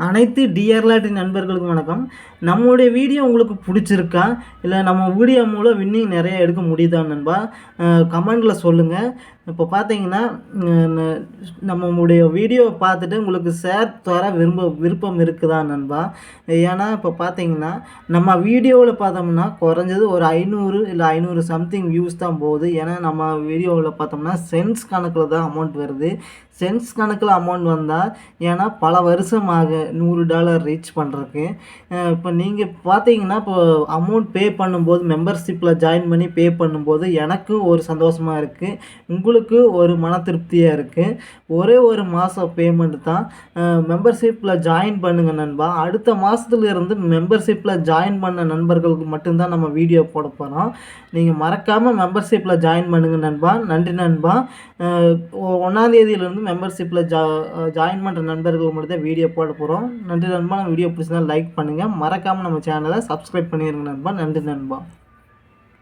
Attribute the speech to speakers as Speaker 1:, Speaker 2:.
Speaker 1: அனைத்து டிஆர்லாட்டி நண்பர்களுக்கும் வணக்கம். நம்மளுடைய வீடியோ உங்களுக்கு பிடிச்சிருக்கா? இல்லை நம்ம வீடியோ மூலம் வின்னிங் நிறைய எடுக்க முடியுதா நண்பா? கமெண்டில் சொல்லுங்கள். இப்போ பார்த்தீங்கன்னா நம்மளுடைய வீடியோவை பார்த்துட்டு உங்களுக்கு ஷேர் தர விருப்பம் இருக்குதா நண்பா? ஏன்னா இப்போ பார்த்தீங்கன்னா நம்ம வீடியோவில் பார்த்தோம்னா குறைஞ்சது ஒரு 500 இல்லை 500 சம்திங் வியூஸ் தான் போகுது. ஏன்னா நம்ம வீடியோவில் பார்த்தோம்னா சென்ஸ் கணக்கில் தான் அமௌண்ட் வருது. சென்ஸ் கணக்கில் அமௌண்ட் வந்தால் ஏன்னா பல வருஷம் ஆகும் $100 ரீச் பண்ணுறதுக்கு. இப்போ நீங்கள் பார்த்தீங்கன்னா இப்போ அமௌண்ட் பே பண்ணும்போது மெம்பர்ஷிப்பில் ஜாயின் பண்ணி பே பண்ணும்போது எனக்கு ஒரு சந்தோஷமாக இருக்குது, உங்களுக்கு ஒரு மன திருப்தியாக இருக்குது. ஒரே ஒரு மாதம் பேமெண்ட் தான். மெம்பர்ஷிப்பில் ஜாயின் பண்ணுங்கள் நண்பா. அடுத்த மாதத்துலேருந்து மெம்பர்ஷிப்பில் ஜாயின் பண்ண நண்பர்களுக்கு மட்டும்தான் நம்ம வீடியோ போட போகிறோம். நீங்கள் மறக்காமல் மெம்பர்ஷிப்பில் ஜாயின் பண்ணுங்கள் நண்பா. நன்றி நண்பா. 1ஆம் தேதியிலேருந்து மெம்பர்ஷிப்பில் ஜாயின் பண்ணுற நண்பர்கள் மட்டும் தான் வீடியோ போட போகிறோம். நன்றி நண்பா. நம்ம வீடியோ பிடிச்சிருந்தா லைக் பண்ணுங்கள். மறக்காமல் நம்ம சேனலை சப்ஸ்கிரைப் பண்ணிடுங்க நண்பா. நன்றி நண்பா.